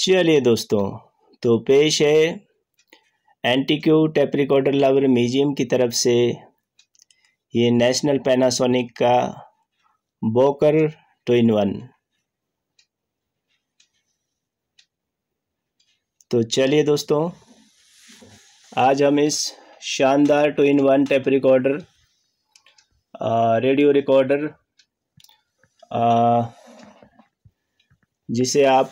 चलिए दोस्तों, तो पेश है antique tape recorder lover museum की तरफ से ये नेशनल पैनासोनिक का बोकर 2-in-1। तो चलिए दोस्तों, आज हम इस शानदार 2-in-1 tape recorder radio recorder जिसे आप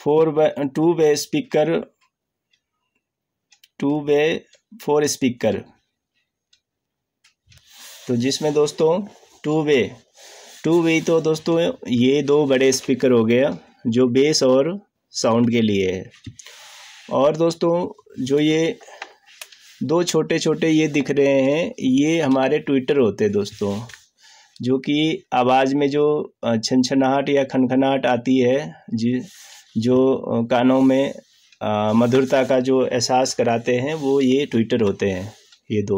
2-वे स्पीकर 2-वे 4 स्पीकर, तो जिसमें दोस्तों 2-वे तो दोस्तों ये 2 बड़े स्पीकर हो गया जो बेस और साउंड के लिए है। और दोस्तों जो ये 2 छोटे छोटे ये दिख रहे हैं, ये हमारे ट्विटर होते हैं दोस्तों, जो कि आवाज़ में जो छनछनाहट या खनखनाहट आती है, जो कानों में मधुरता का जो एहसास कराते हैं, वो ये ट्विटर होते हैं ये 2।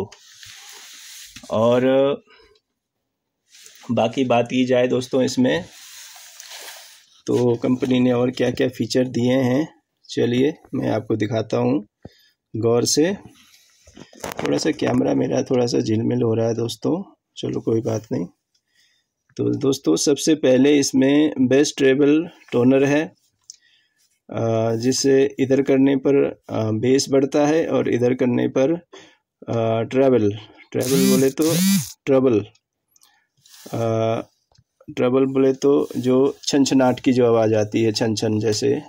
और बाकी बात की जाए दोस्तों इसमें, तो कंपनी ने और क्या क्या फीचर दिए हैं, चलिए मैं आपको दिखाता हूँ गौर से। थोड़ा सा कैमरा मेरा थोड़ा सा झिलमिल हो रहा है दोस्तों, चलो कोई बात नहीं। तो दोस्तों सबसे पहले इसमें बेस ट्रेबल टोनर है, जिसे इधर करने पर बेस बढ़ता है और इधर करने पर ट्रेबल बोले तो ट्रबल बोले तो जो छनछनाहट की जो आवाज़ आती है, छन छन जैसे।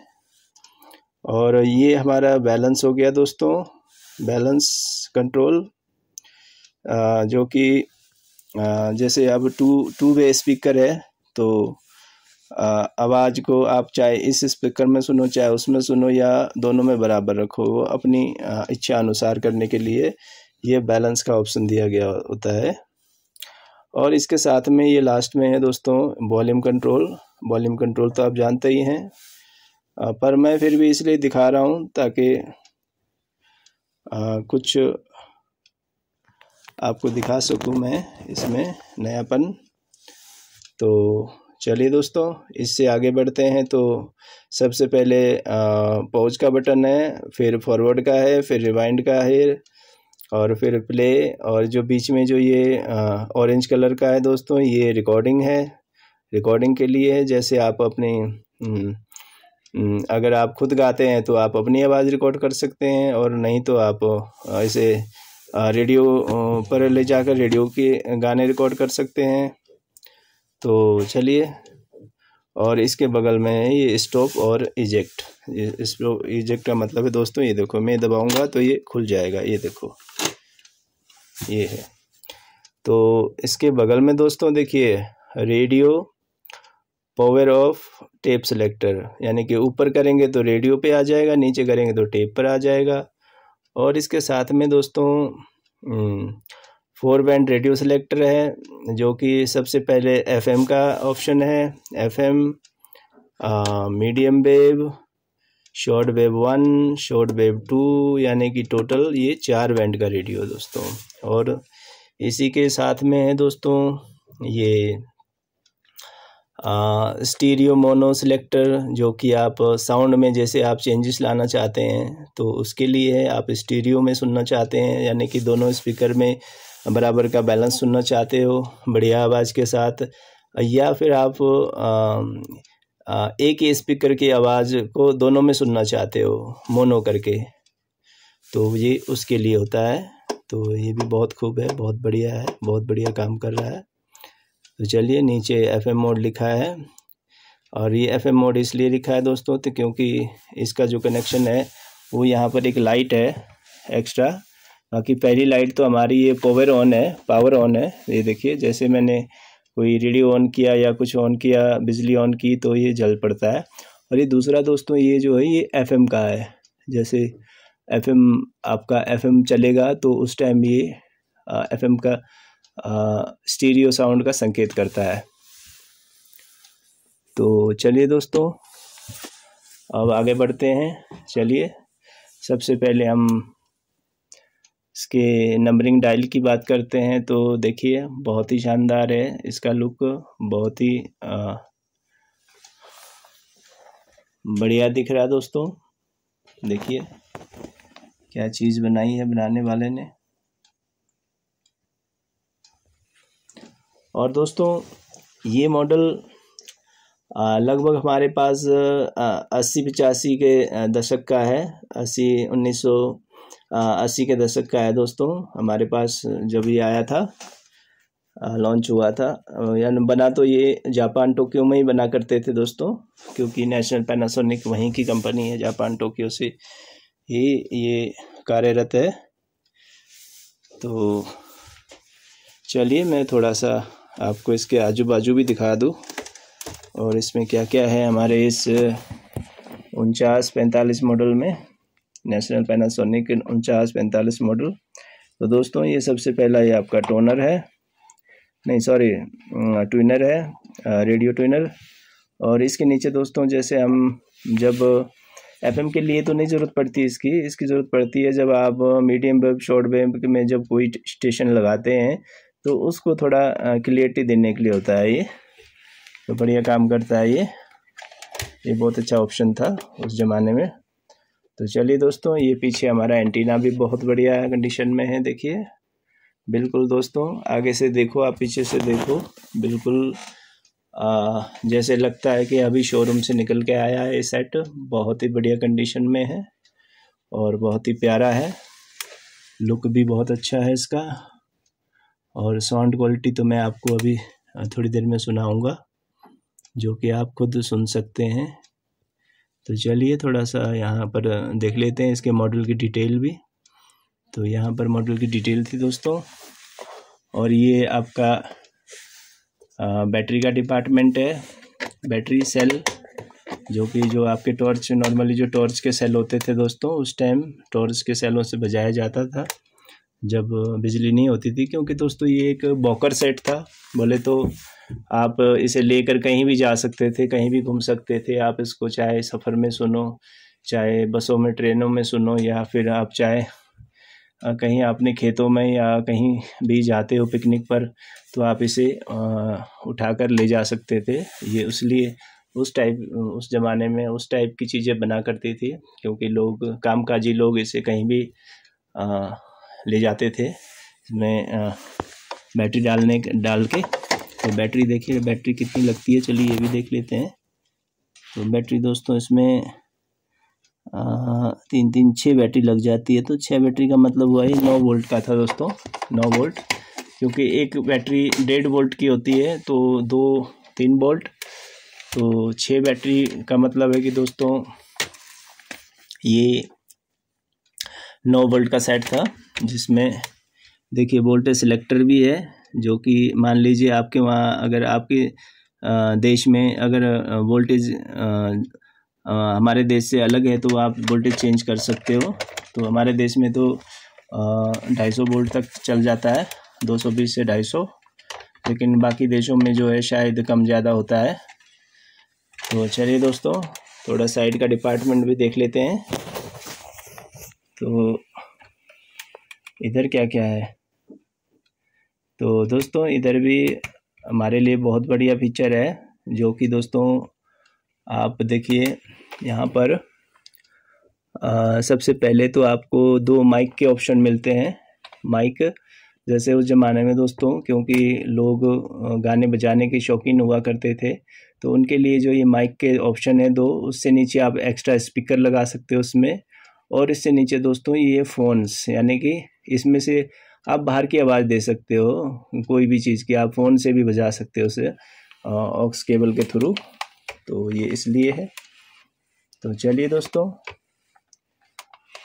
और ये हमारा बैलेंस हो गया दोस्तों, बैलेंस कंट्रोल, जो कि जैसे अब 2-वे स्पीकर है तो आवाज़ को आप चाहे इस स्पीकर में सुनो चाहे उसमें सुनो या दोनों में बराबर रखो, वो अपनी इच्छा अनुसार करने के लिए ये बैलेंस का ऑप्शन दिया गया होता है। और इसके साथ में ये लास्ट में है दोस्तों वॉल्यूम कंट्रोल तो आप जानते ही हैं, पर मैं फिर भी इसलिए दिखा रहा हूँ ताकि कुछ आपको दिखा सकूँ मैं इसमें नयापन। तो चलिए दोस्तों इससे आगे बढ़ते हैं। तो सबसे पहले पॉज का बटन है, फिर फॉरवर्ड का है, फिर रिवाइंड का है और फिर प्ले, और जो बीच में जो ये ऑरेंज कलर का है दोस्तों, ये रिकॉर्डिंग है, रिकॉर्डिंग के लिए है। जैसे आप अपनी अगर आप खुद गाते हैं तो आप अपनी आवाज़ रिकॉर्ड कर सकते हैं, और नहीं तो आप इसे रेडियो पर ले जाकर रेडियो के गाने रिकॉर्ड कर सकते हैं। तो चलिए, और इसके बगल में है ये स्टॉप और इजेक्ट। इजेक्ट का मतलब है दोस्तों, ये देखो मैं दबाऊंगा तो ये खुल जाएगा, ये देखो ये है। तो इसके बगल में दोस्तों देखिए radio power of tape selector, यानी कि ऊपर करेंगे तो रेडियो पे आ जाएगा, नीचे करेंगे तो टेप पर आ जाएगा। और इसके साथ में दोस्तों 4 बैंड रेडियो सेलेक्टर है, जो कि सबसे पहले एफएम का ऑप्शन है, FM, medium wave, short wave 1, short wave 2, यानी कि टोटल ये 4 बैंड का रेडियो दोस्तों। और इसी के साथ में है दोस्तों ये स्टीरियो मोनो सिलेक्टर, जो कि आप साउंड में जैसे आप चेंजेस लाना चाहते हैं तो उसके लिए है। आप स्टीरियो में सुनना चाहते हैं, यानी कि दोनों स्पीकर में बराबर का बैलेंस सुनना चाहते हो बढ़िया आवाज़ के साथ, या फिर आप एक ही स्पीकर की आवाज़ को दोनों में सुनना चाहते हो मोनो करके, तो ये उसके लिए होता है। तो ये भी बहुत खूब है, बहुत बढ़िया है, बहुत बढ़िया काम कर रहा है। तो चलिए, नीचे एफएम मोड लिखा है, और ये एफएम मोड इसलिए लिखा है दोस्तों तो क्योंकि इसका जो कनेक्शन है वो यहाँ पर एक लाइट है एक्स्ट्रा। बाकी पहली लाइट तो हमारी ये पावर ऑन है। ये देखिए, जैसे मैंने कोई रेडियो ऑन किया या कुछ ऑन किया, बिजली ऑन की, तो ये जल पड़ता है। और ये दूसरा दोस्तों ये जो है ये एफएम का है, जैसे एफएम आपका एफएम चलेगा तो उस टाइम ये एफएम का स्टीरियो साउंड का संकेत करता है। तो चलिए दोस्तों अब आगे बढ़ते हैं। चलिए, सबसे पहले हम इसके नंबरिंग डायल की बात करते हैं। तो देखिए बहुत ही शानदार है इसका लुक, बहुत ही बढ़िया दिख रहा है दोस्तों। देखिए क्या चीज़ बनाई है बनाने वाले ने। और दोस्तों ये मॉडल लगभग हमारे पास 80-85 के दशक का है। 1980 के दशक का है दोस्तों। हमारे पास जब ये आया था, लॉन्च हुआ था, यानी बना तो ये जापान टोक्यो में ही बना करते थे दोस्तों, क्योंकि नेशनल पैनासोनिक वहीं की कंपनी है, जापान टोक्यो से ही ये कार्यरत है। तो चलिए मैं थोड़ा सा आपको इसके आजू बाजू भी दिखा दूँ और इसमें क्या क्या है हमारे इस 4945 मॉडल में, नेशनल पैनासोनिक 4945 मॉडल। तो दोस्तों ये सबसे पहला ये आपका टोनर है, नहीं सॉरी ट्विनर है, रेडियो ट्विनर। और इसके नीचे दोस्तों जैसे हम जब FM के लिए तो नहीं ज़रूरत पड़ती इसकी ज़रूरत पड़ती है जब आप मीडियम वेव शॉर्ट वेव में जब कोई स्टेशन लगाते हैं तो उसको थोड़ा क्लियरिटी देने के लिए होता है ये। तो बढ़िया काम करता है ये बहुत अच्छा ऑप्शन था उस ज़माने में। तो चलिए दोस्तों ये पीछे हमारा एंटीना भी बहुत बढ़िया कंडीशन में है। देखिए बिल्कुल दोस्तों, आगे से देखो आप पीछे से देखो, बिल्कुल जैसे लगता है कि अभी शोरूम से निकल के आया है। ये सेट बहुत ही बढ़िया कंडीशन में है और बहुत ही प्यारा है, लुक भी बहुत अच्छा है इसका। और साउंड क्वालिटी तो मैं आपको अभी थोड़ी देर में सुनाऊंगा, जो कि आप खुद सुन सकते हैं। तो चलिए थोड़ा सा यहाँ पर देख लेते हैं इसके मॉडल की डिटेल भी। तो यहाँ पर मॉडल की डिटेल थी दोस्तों। और ये आपका बैटरी का डिपार्टमेंट है, बैटरी सेल, जो आपके टॉर्च, नॉर्मली जो टॉर्च के सेल होते थे दोस्तों, उस टाइम टॉर्च के सेलों से बजाया जाता था जब बिजली नहीं होती थी। क्योंकि दोस्तों ये एक बॉकर सेट था, बोले तो आप इसे लेकर कहीं भी जा सकते थे, कहीं भी घूम सकते थे आप इसको, चाहे सफ़र में सुनो, चाहे बसों में ट्रेनों में सुनो, या फिर आप चाहे कहीं अपने खेतों में या कहीं भी जाते हो पिकनिक पर तो आप इसे उठाकर ले जा सकते थे। ये इसलिए उस ज़माने में उस टाइप की चीज़ें बना करती थी, क्योंकि लोग कामकाजी लोग इसे कहीं भी ले जाते थे इसमें बैटरी डाल के। तो बैटरी देखिए बैटरी कितनी लगती है, चलिए ये भी देख लेते हैं। तो बैटरी दोस्तों इसमें 6 बैटरी लग जाती है। तो 6 बैटरी का मतलब हुआ ये 9 वोल्ट का था दोस्तों, 9 वोल्ट, क्योंकि एक बैटरी 1.5 वोल्ट की होती है तो 2-3 वोल्ट। तो 6 बैटरी का मतलब है कि दोस्तों ये 9 वोल्ट का सेट था, जिसमें देखिए वोल्टेज सिलेक्टर भी है, जो कि मान लीजिए आपके वहाँ अगर आपके देश में अगर वोल्टेज हमारे देश से अलग है तो आप वोल्टेज चेंज कर सकते हो। तो हमारे देश में तो 250 वोल्ट तक चल जाता है, 220 से 250, लेकिन बाकी देशों में जो है शायद कम ज़्यादा होता है। तो चलिए दोस्तों थोड़ा साइड का डिपार्टमेंट भी देख लेते हैं। तो इधर क्या क्या है, तो दोस्तों इधर भी हमारे लिए बहुत बढ़िया फीचर है, जो कि दोस्तों आप देखिए यहाँ पर सबसे पहले तो आपको 2 माइक के ऑप्शन मिलते हैं। माइक जैसे उस ज़माने में दोस्तों, क्योंकि लोग गाने बजाने के शौकीन हुआ करते थे, तो उनके लिए जो ये माइक के ऑप्शन है 2, उससे नीचे आप एक्स्ट्रा स्पीकर लगा सकते हो उसमें। और इससे नीचे दोस्तों ये फ़ोन्स, यानी कि इसमें से आप बाहर की आवाज़ दे सकते हो, कोई भी चीज़ की आप फ़ोन से भी बजा सकते हो उसे ऑक्स केबल के थ्रू। तो ये इसलिए है। तो चलिए दोस्तों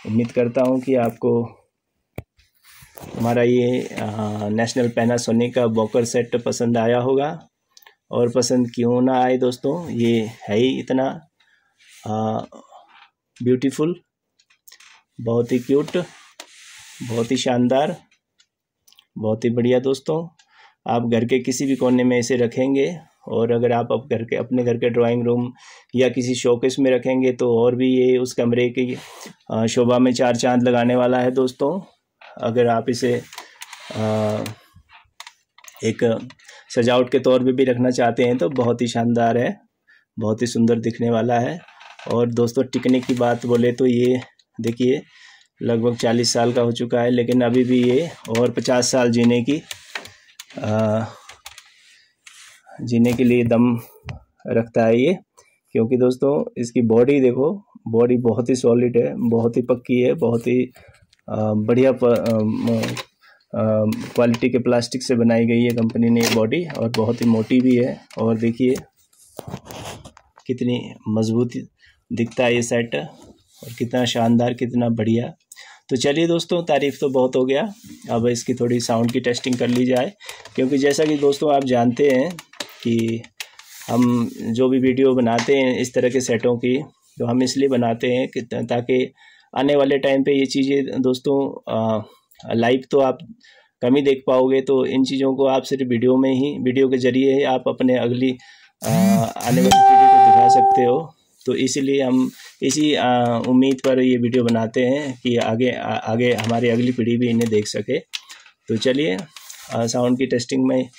उम्मीद करता हूँ कि आपको हमारा ये नेशनल पैनासोनिक का बॉकर सेट पसंद आया होगा। और पसंद क्यों ना आए दोस्तों, ये है ही इतना ब्यूटीफुल, बहुत ही क्यूट, बहुत ही शानदार, बहुत ही बढ़िया दोस्तों। आप घर के किसी भी कोने में इसे रखेंगे, और अगर आप अपने घर के ड्राइंग रूम या किसी शोकेस में रखेंगे तो और भी ये उस कमरे की शोभा में 4 चांद लगाने वाला है दोस्तों। अगर आप इसे एक सजावट के तौर पे भी रखना चाहते हैं तो बहुत ही शानदार है, बहुत ही सुंदर दिखने वाला है। और दोस्तों टिकने की बात बोले तो ये देखिए लगभग 40 साल का हो चुका है, लेकिन अभी भी ये और 50 साल जीने के लिए दम रखता है ये। क्योंकि दोस्तों इसकी बॉडी देखो, बॉडी बहुत ही सॉलिड है, बहुत ही पक्की है, बहुत ही बढ़िया क्वालिटी के प्लास्टिक से बनाई गई है कंपनी ने ये बॉडी, और बहुत ही मोटी भी है। और देखिए कितनी मजबूत दिखता है ये सेट, और कितना शानदार, कितना बढ़िया। तो चलिए दोस्तों, तारीफ़ तो बहुत हो गया, अब इसकी थोड़ी साउंड की टेस्टिंग कर ली जाए। क्योंकि जैसा कि दोस्तों आप जानते हैं कि हम जो भी वीडियो बनाते हैं इस तरह के सेटों की, तो हम इसलिए बनाते हैं कि ताकि आने वाले टाइम पे ये चीज़ें दोस्तों लाइव तो आप कम ही देख पाओगे, तो इन चीज़ों को आप सिर्फ वीडियो के ज़रिए ही आप अपने अगली आने वाली पीढ़ी को दिखा सकते हो। तो इसीलिए हम इसी उम्मीद पर ये वीडियो बनाते हैं कि आगे हमारी अगली पीढ़ी भी इन्हें देख सके। तो चलिए साउंड की टेस्टिंग में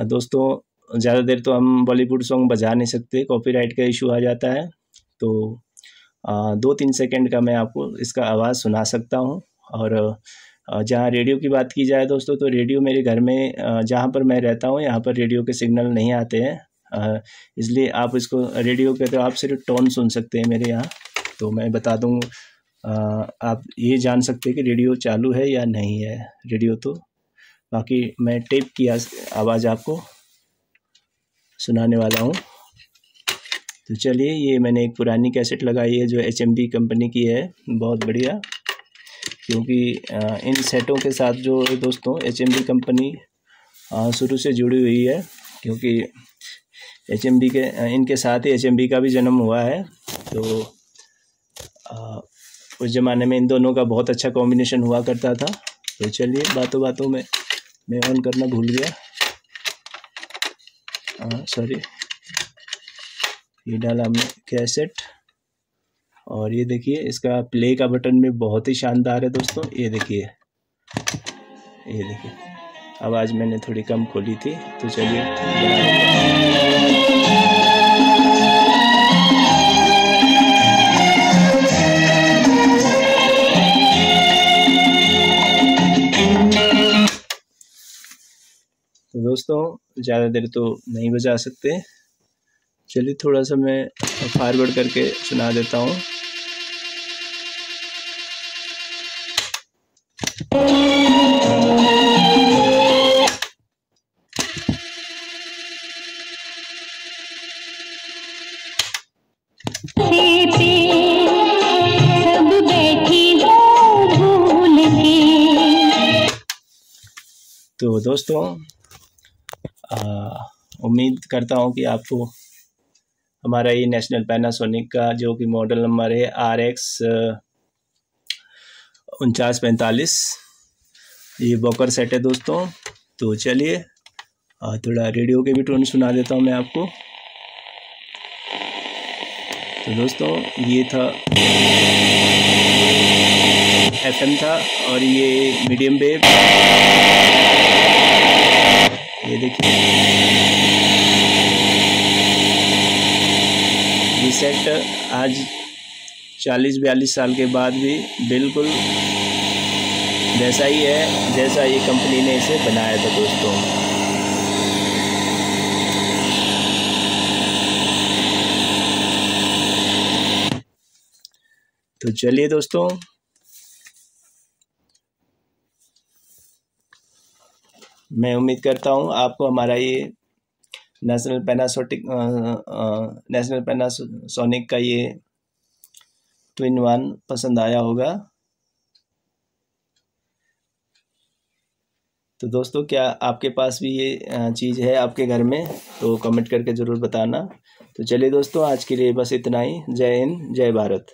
दोस्तों ज़्यादा देर तो हम बॉलीवुड सॉन्ग बजा नहीं सकते, कॉपीराइट का इशू आ जाता है। तो 2-3 सेकंड का मैं आपको इसका आवाज़ सुना सकता हूँ। और जहाँ रेडियो की बात की जाए दोस्तों, तो रेडियो मेरे घर में जहाँ पर मैं रहता हूँ यहाँ पर रेडियो के सिग्नल नहीं आते हैं, इसलिए आप इसको रेडियो के तो आप सिर्फ टोन सुन सकते हैं मेरे यहाँ। तो मैं बता दूँ, आप ये जान सकते हैं कि रेडियो चालू है या नहीं है रेडियो। तो बाकी मैं टेप की आवाज़ आपको सुनाने वाला हूँ। तो चलिए, ये मैंने एक पुरानी कैसेट लगाई है जो HMV कंपनी की है, बहुत बढ़िया। क्योंकि इन सेटों के साथ जो दोस्तों HMV कंपनी शुरू से जुड़ी हुई है, क्योंकि HMV के इनके साथ ही HMV का भी जन्म हुआ है। तो उस ज़माने में इन दोनों का बहुत अच्छा कॉम्बिनेशन हुआ करता था। तो चलिए, बातों बातों में मैं ऑन करना भूल गया, सॉरी। ये डाला हमने कैसेट, और ये देखिए इसका प्ले का बटन भी बहुत ही शानदार है दोस्तों। ये देखिए आवाज़ मैंने थोड़ी कम खोली थी। तो चलिए तो दोस्तों ज़्यादा देर तो नहीं बजा सकते, चलिए थोड़ा सा मैं फॉरवर्ड करके सुना देता हूँ। तो दोस्तों उम्मीद करता हूँ कि आपको हमारा ये नेशनल पैनासोनिक का जो कि मॉडल नंबर है RX 4945, ये वॉकर सेट है दोस्तों। तो चलिए थोड़ा रेडियो के भी टोन सुना देता हूँ मैं आपको। तो दोस्तों ये था FM था, और ये मीडियम वेव, ये देखिए ये सेट आज 40-42 साल के बाद भी बिल्कुल वैसा ही है जैसा ये कंपनी ने इसे बनाया था दोस्तों। तो चलिए दोस्तों, मैं उम्मीद करता हूँ आपको हमारा ये नेशनल पैनासोनिक का ये 2-in-1 पसंद आया होगा। तो दोस्तों क्या आपके पास भी ये चीज़ है आपके घर में, तो कमेंट करके ज़रूर बताना। तो चलिए दोस्तों, आज के लिए बस इतना ही। जय हिंद, जय भारत।